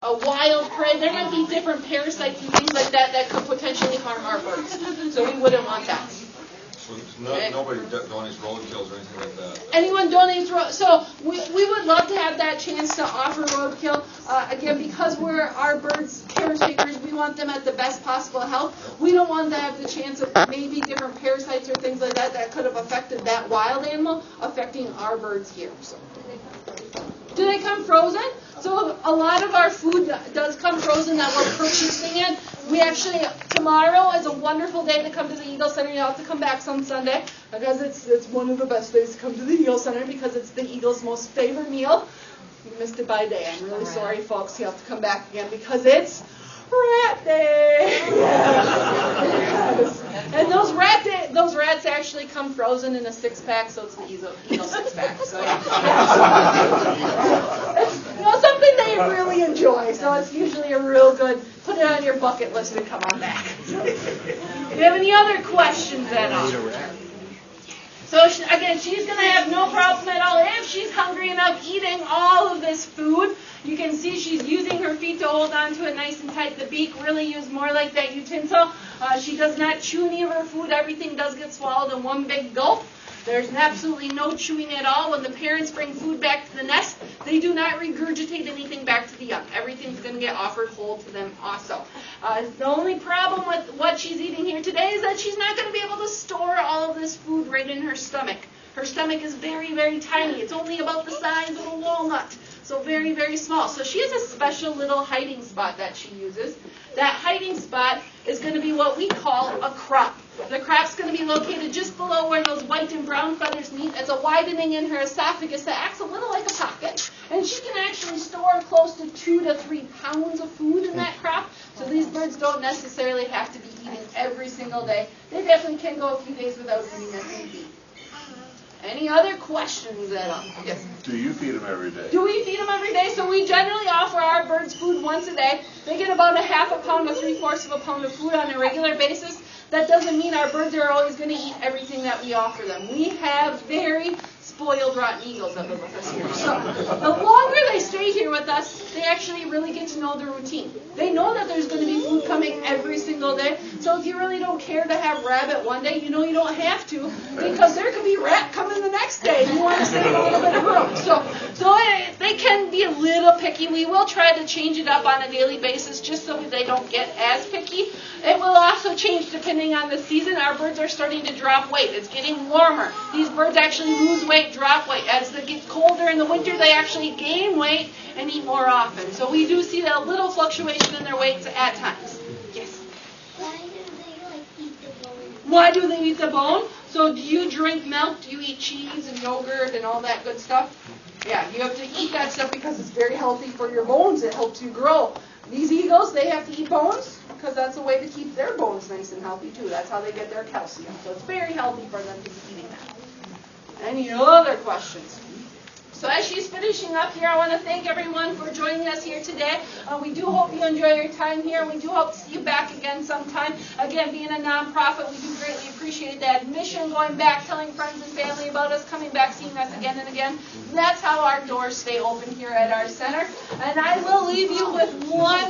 a wild prey. There might be different parasites and things like that that could potentially harm our birds. So we wouldn't want that. So nobody donates roadkills or anything like that? Anyone donates so we would love to have that chance to offer roadkill. Again, because we're our birds caretakers, we want them at the best possible health. We don't want to have the chance of maybe different parasites or things like that that could have affected that wild animal affecting our birds here. So, do they come frozen? So a lot of our food does come frozen that we're purchasing it. We actually, tomorrow is a wonderful day to come to the Eagle Center. You'll have to come back some Sunday because it's one of the best days to come to the Eagle Center because it's the Eagle's most favorite meal. You missed it by a day. I'm really sorry, folks. You have to come back again because it's Rat Day. Yes. And those rats actually come frozen in a 6-pack, so it's the Eagle 6-pack. So it's something they really enjoy. So it's usually a real good. Put it on your bucket list and come on back. Do you have any other questions at all? So again, she's going to have no problem at all if she's hungry enough eating all of this food. You can see she's using her feet to hold on to it nice and tight. The beak really used more like that utensil. She does not chew any of her food. Everything does get swallowed in one big gulp. There's absolutely no chewing at all. When the parents bring food back to the nest, they do not regurgitate anything back to the young. Everything's going to get offered whole to them also. The only problem with what she's eating here today is that she's not going to be able to store all of this food right in her stomach. Her stomach is very, very tiny. It's only about the size of a walnut. So very, very small. So she has a special little hiding spot that she uses. That hiding spot is going to be what we call a crop. The crop's going to be located just below where those white and brown feathers meet. It's a widening in her esophagus that acts a little like a pocket. And she can actually store close to 2 to 3 pounds of food in that crop. So these birds don't necessarily have to be eating every single day. They definitely can go a few days without eating anything. Any other questions at all? Yes. Do you feed them every day? Do we feed them every day? So we generally offer our birds food once a day. They get about a half a pound to 3/4 of a pound of food on a regular basis. That doesn't mean our birds are always going to eat everything that we offer them. We have very spoiled rotten eagles that live with us here. So the longer they stay here with us, they actually really get to know the routine. They know that there's going to be food coming every single day. So if you really don't care to have rabbit one day, you know you don't have to because there could be rat coming the next day. You want to save a little bit of room. So they can be a little picky. We will try to change it up on a daily basis just so they don't get as picky. It will also change depending on the season. Our birds are starting to drop weight. It's getting warmer. These birds actually lose weight, drop weight. As they get colder in the winter, they actually gain weight and eat more often. So we do see a little fluctuation in their weights at times. Yes? Why do they eat the bone? Why do they eat the bone? So do you drink milk? Do you eat cheese and yogurt and all that good stuff? Yeah, you have to eat that stuff because it's very healthy for your bones. It helps you grow. These eagles, they have to eat bones because that's a way to keep their bones nice and healthy too. That's how they get their calcium. So it's very healthy for them to be eating that. Any other questions? So as she's finishing up here, I want to thank everyone for joining us here today. We do hope you enjoy your time here. We do hope to see you back again sometime. Again, being a nonprofit, we do greatly appreciate that admission, going back, telling friends and family about us, coming back, seeing us again and again. That's how our doors stay open here at our center. And I will leave you with one